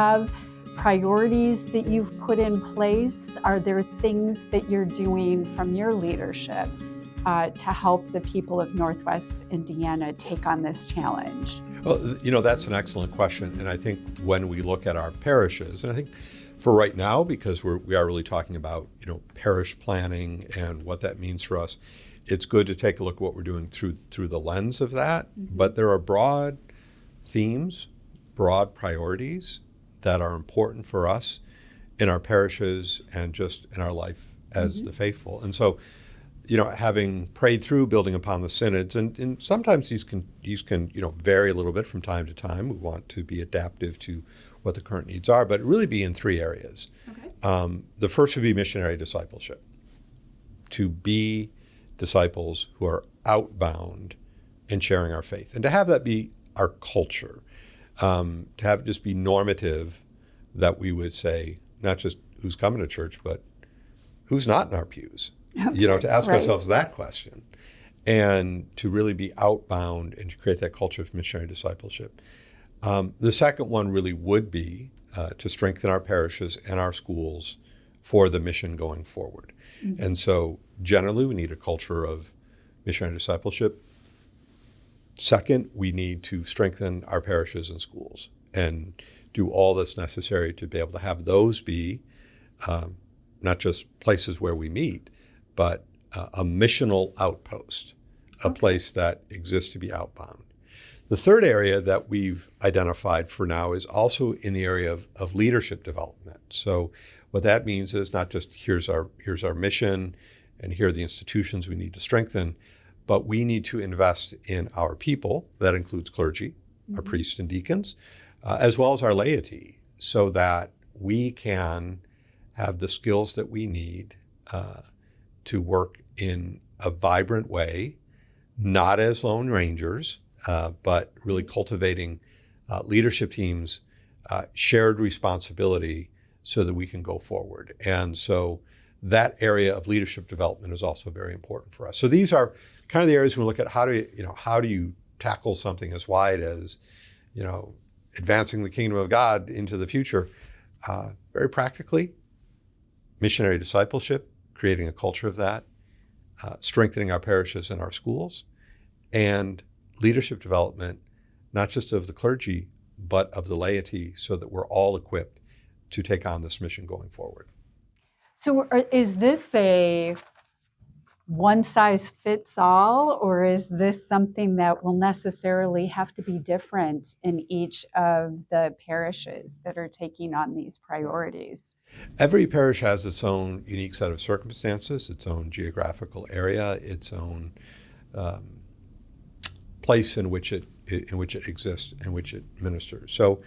have priorities that you've put in place? Are there things that you're doing from your leadership to help the people of Northwest Indiana take on this challenge? Well, that's an excellent question. And I think when we look at our parishes, and I think for right now, because we are really talking about, parish planning and what that means for us, it's good to take a look at what we're doing through the lens of that. Mm-hmm. But there are broad themes, broad priorities that are important for us in our parishes and just in our life as the faithful. And so, having prayed through building upon the synods, and sometimes these can vary a little bit from time to time. We want to be adaptive to what the current needs are, but really be in three areas. Okay. The first would be missionary discipleship, to be disciples who are outbound in sharing our faith, and to have that be our culture, to have it just be normative, that we would say not just who's coming to church, but who's not in our pews. Okay, to ask ourselves that question, and to really be outbound and to create that culture of missionary discipleship. The second one really would be to strengthen our parishes and our schools for the mission going forward. Mm-hmm. And so generally we need a culture of missionary discipleship. Second, we need to strengthen our parishes and schools and do all that's necessary to be able to have those be not just places where we meet, but a missional outpost, a place that exists to be outbound. The third area that we've identified for now is also in the area of leadership development. So what that means is not just here's our mission and here are the institutions we need to strengthen, but we need to invest in our people. That includes clergy, our priests and deacons, as well as our laity, so that we can have the skills that we need to work in a vibrant way, not as lone rangers, but really cultivating leadership teams, shared responsibility so that we can go forward. And so that area of leadership development is also very important for us. So these are kind of the areas we look at. How do you tackle something as wide as, advancing the kingdom of God into the future? Very practically, missionary discipleship, creating a culture of that, strengthening our parishes and our schools, and leadership development, not just of the clergy, but of the laity, so that we're all equipped to take on this mission going forward. So is this a one-size-fits-all, or is this something that will necessarily have to be different in each of the parishes that are taking on these priorities? Every parish has its own unique set of circumstances, its own geographical area, its own place in which it exists, in which it ministers. So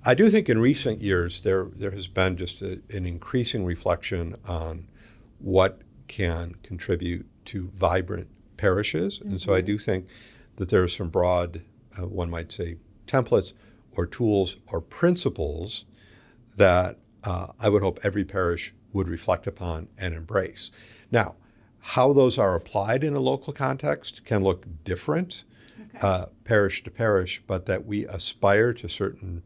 I do think in recent years there has been just an increasing reflection on what can contribute to vibrant parishes. Mm-hmm. And so I do think that there are some broad, one might say, templates or tools or principles that I would hope every parish would reflect upon and embrace. Now, how those are applied in a local context can look different, parish to parish, but that we aspire to certain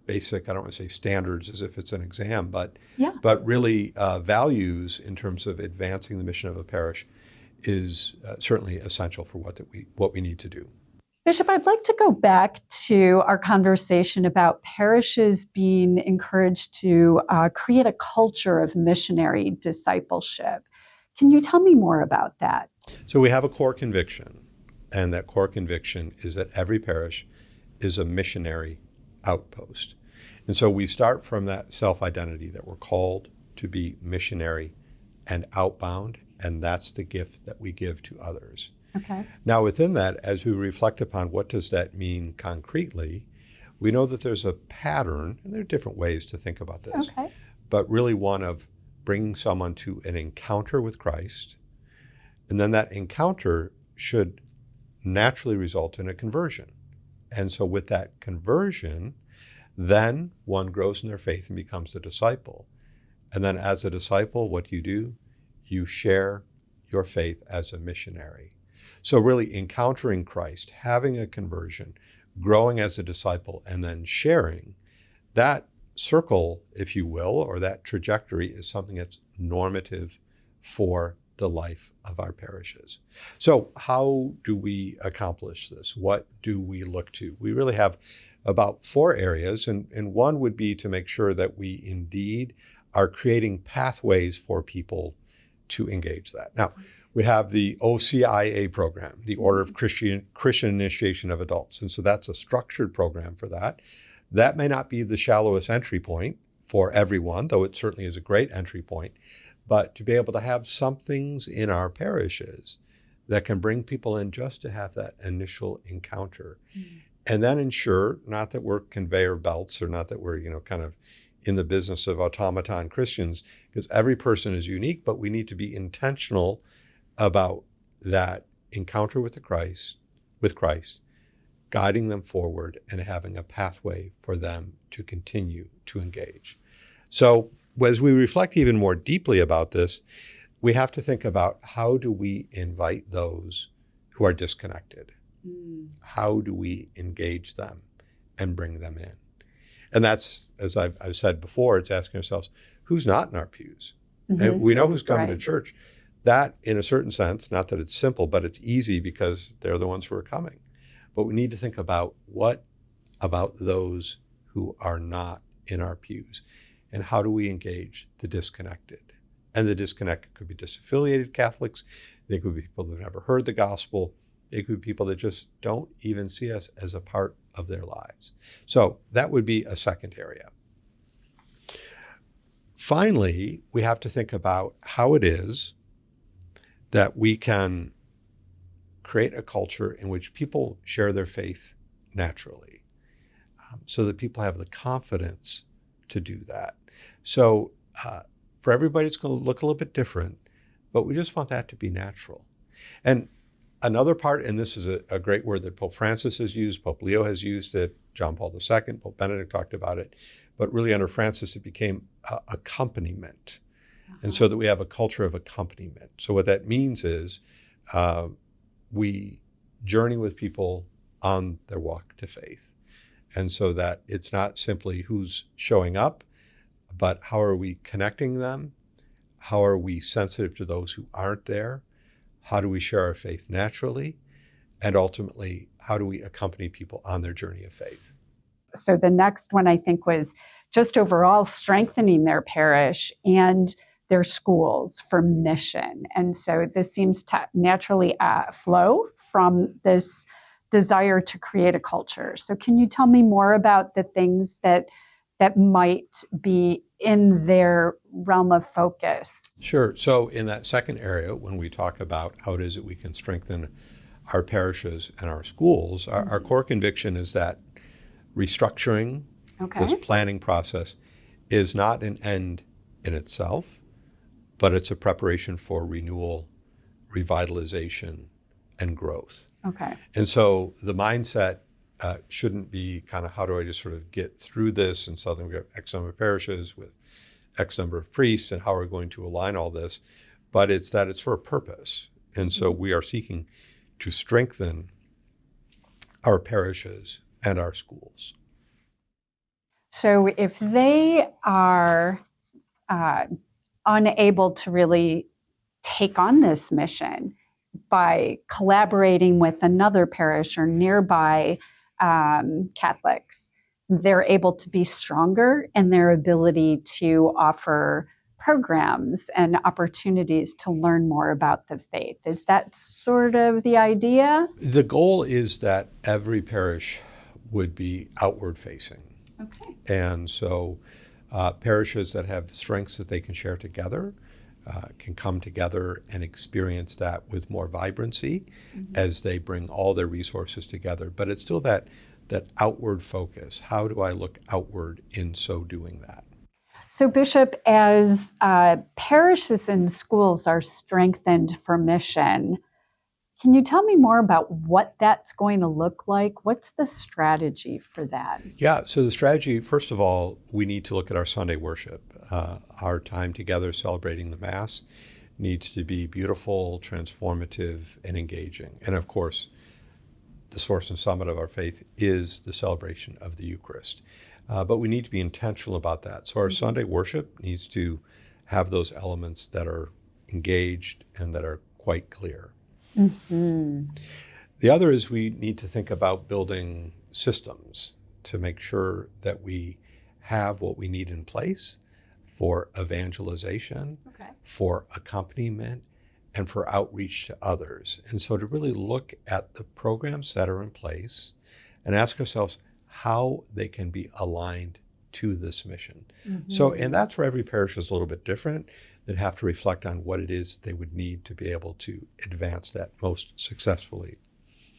basic, I don't want to say standards as if it's an exam, but really values in terms of advancing the mission of a parish is certainly essential for what we need to do. Bishop, I'd like to go back to our conversation about parishes being encouraged to create a culture of missionary discipleship. Can you tell me more about that? So we have a core conviction, and that core conviction is that every parish is a missionary outpost. And so we start from that self-identity that we're called to be missionary and outbound, and that's the gift that we give to others. Okay. Now within that, as we reflect upon what does that mean concretely, we know that there's a pattern, and there are different ways to think about this, but really one of bringing someone to an encounter with Christ, and then that encounter should naturally result in a conversion. And so with that conversion, then one grows in their faith and becomes a disciple. And then as a disciple, what do? You share your faith as a missionary. So really encountering Christ, having a conversion, growing as a disciple, and then sharing, that circle, if you will, or that trajectory is something that's normative for the life of our parishes. So how do we accomplish this? What do we look to? We really have about 4 areas, and one would be to make sure that we indeed are creating pathways for people to engage that. Now, we have the OCIA program, the Order of Christian Initiation of Adults. And so that's a structured program for that. That may not be the shallowest entry point for everyone, though it certainly is a great entry point. But to be able to have some things in our parishes that can bring people in just to have that initial encounter. And then ensure, not that we're conveyor belts or not that we're, kind of in the business of automaton Christians, because every person is unique, but we need to be intentional about that encounter with Christ, guiding them forward and having a pathway for them to continue to engage. So as we reflect even more deeply about this, we have to think about how do we invite those who are disconnected? How do we engage them and bring them in? And that's, as I've said before, it's asking ourselves, who's not in our pews? And we know who's coming to church. That, in a certain sense, not that it's simple, but it's easy because they're the ones who are coming. But we need to think about what about those who are not in our pews? And how do we engage the disconnected? And the disconnected could be disaffiliated Catholics. They could be people who've never heard the gospel. They could be people that just don't even see us as a part of their lives. So that would be a second area. Finally, we have to think about how it is that we can create a culture in which people share their faith naturally, so that people have the confidence to do that. So for everybody, it's going to look a little bit different, but we just want that to be natural. And another part, and this is a great word that Pope Francis has used, Pope Leo has used it, John Paul II, Pope Benedict talked about it, but really under Francis, it became accompaniment. And so that we have a culture of accompaniment. So what that means is we journey with people on their walk to faith. And so that it's not simply who's showing up, but how are we connecting them? How are we sensitive to those who aren't there? How do we share our faith naturally? And ultimately, how do we accompany people on their journey of faith? So the next one, I think, was just overall strengthening their parish and their schools for mission. And so this seems to naturally flow from this desire to create a culture. So can you tell me more about the things that might be in their realm of focus? Sure. So in that second area, when we talk about how it is that we can strengthen our parishes and our schools, our core conviction is that restructuring, this planning process, is not an end in itself, but it's a preparation for renewal, revitalization, and growth. Okay. And so the mindset shouldn't be kind of how do I just sort of get through this, and suddenly we have X number of parishes with X number of priests, and how are we going to align all this? But it's that it's for a purpose. And so we are seeking to strengthen our parishes and our schools. So if they are unable to really take on this mission by collaborating with another parish or nearby Catholics, they're able to be stronger in their ability to offer programs and opportunities to learn more about the faith. Is that sort of the idea? The goal is that every parish would be outward facing. Okay. And so parishes that have strengths that they can share together can come together and experience that with more vibrancy as they bring all their resources together. But it's still that outward focus. How do I look outward in so doing that? So, Bishop, as parishes and schools are strengthened for mission, can you tell me more about what that's going to look like? What's the strategy for that? Yeah, so the strategy, first of all, we need to look at our Sunday worship. Our time together celebrating the Mass needs to be beautiful, transformative, and engaging. And of course, the source and summit of our faith is the celebration of the Eucharist. But we need to be intentional about that. So our Sunday worship needs to have those elements that are engaged and that are quite clear. Mm-hmm. The other is we need to think about building systems to make sure that we have what we need in place for evangelization, for accompaniment, and for outreach to others. And so to really look at the programs that are in place and ask ourselves how they can be aligned to this mission. Mm-hmm. So, and that's where every parish is a little bit different. That have to reflect on what it is they would need to be able to advance that most successfully.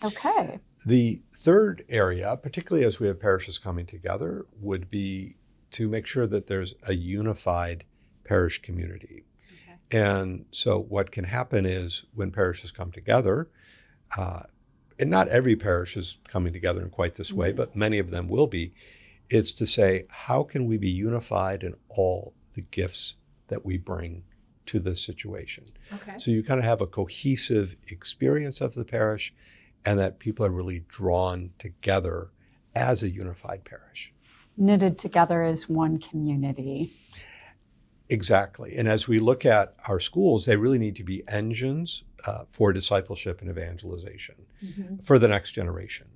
Okay. The third area, particularly as we have parishes coming together, would be to make sure that there's a unified parish community. Okay. And so what can happen is when parishes come together, and not every parish is coming together in quite this way, but many of them will be, it's to say, how can we be unified in all the gifts that we bring to this situation? Okay. So you kind of have a cohesive experience of the parish and that people are really drawn together as a unified parish. Knitted together as one community. Exactly. And as we look at our schools, they really need to be engines for discipleship and evangelization for the next generation.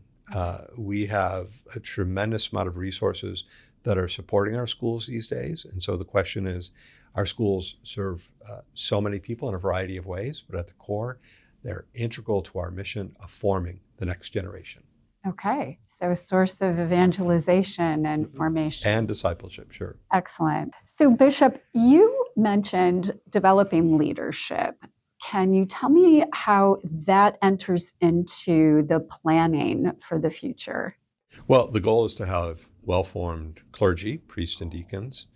We have a tremendous amount of resources that are supporting our schools these days. And so the question is, our schools serve so many people in a variety of ways, but at the core, they're integral to our mission of forming the next generation. Okay, so a source of evangelization and formation. And discipleship, sure. Excellent. So Bishop, you mentioned developing leadership. Can you tell me how that enters into the planning for the future? Well, the goal is to have well-formed clergy, priests and deacons,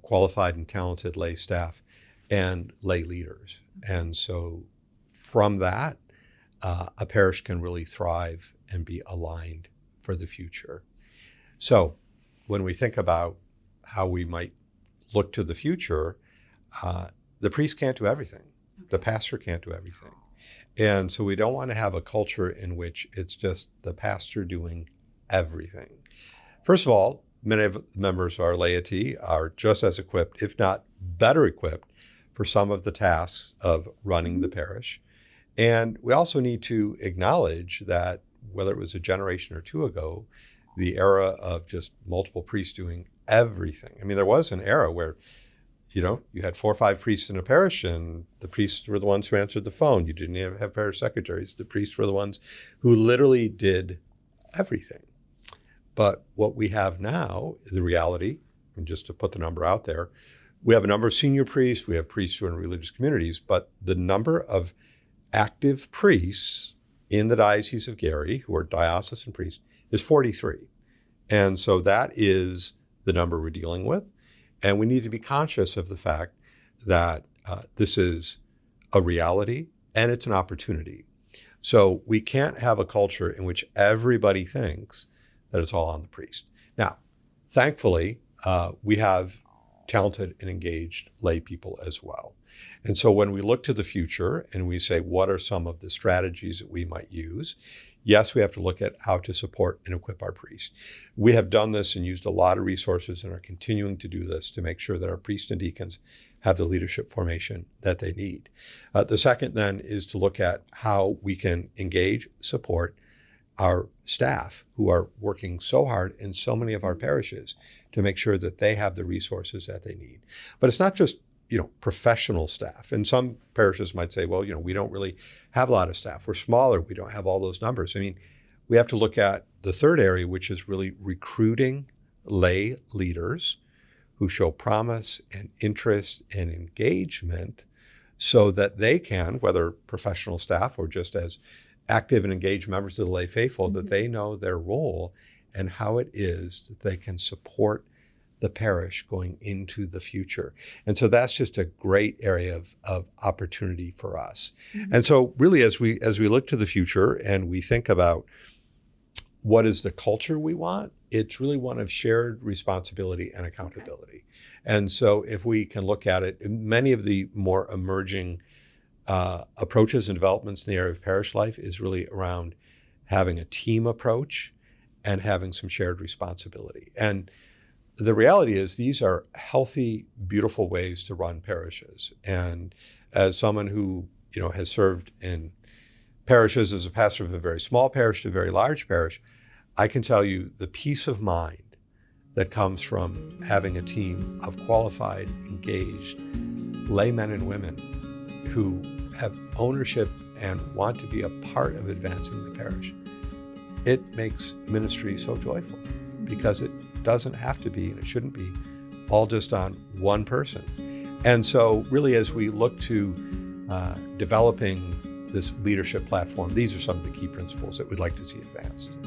qualified and talented lay staff, and lay leaders. And so from that, a parish can really thrive and be aligned for the future. So when we think about how we might look to the future, the priest can't do everything. The pastor can't do everything. And so we don't want to have a culture in which it's just the pastor doing everything. First of all, many of the members of our laity are just as equipped, if not better equipped, for some of the tasks of running the parish. And we also need to acknowledge that whether it was a generation or two ago, the era of just multiple priests doing everything. I mean, there was an era where, you had 4 or 5 priests in a parish and the priests were the ones who answered the phone. You didn't even have parish secretaries. The priests were the ones who literally did everything. But what we have now, the reality, and just to put the number out there, we have a number of senior priests, we have priests who are in religious communities, but the number of active priests in the Diocese of Gary, who are diocesan priests, is 43. And so that is the number we're dealing with. And we need to be conscious of the fact that this is a reality and it's an opportunity. So we can't have a culture in which everybody thinks that it's all on the priest. Now, thankfully, we have talented and engaged lay people as well. And so when we look to the future and we say, what are some of the strategies that we might use? Yes, we have to look at how to support and equip our priests. We have done this and used a lot of resources and are continuing to do this to make sure that our priests and deacons have the leadership formation that they need. The second then is to look at how we can engage, support our staff who are working so hard in so many of our parishes to make sure that they have the resources that they need. But it's not just professional staff. And some parishes might say, well, we don't really have a lot of staff. We're smaller. We don't have all those numbers. I mean, we have to look at the third area, which is really recruiting lay leaders who show promise and interest and engagement so that they can, whether professional staff or just as active and engaged members of the lay faithful, that they know their role and how it is that they can support the parish going into the future. And so that's just a great area of opportunity for us. And so really as we look to the future and we think about what is the culture we want, it's really one of shared responsibility and accountability. And so if we can look at it, many of the more emerging approaches and developments in the area of parish life is really around having a team approach and having some shared responsibility. And the reality is these are healthy, beautiful ways to run parishes. And as someone who, has served in parishes as a pastor of a very small parish to a very large parish, I can tell you the peace of mind that comes from having a team of qualified, engaged laymen and women who have ownership and want to be a part of advancing the parish. It makes ministry so joyful because it doesn't have to be, and it shouldn't be, all just on one person. And so really, as we look to developing this leadership platform, these are some of the key principles that we'd like to see advanced.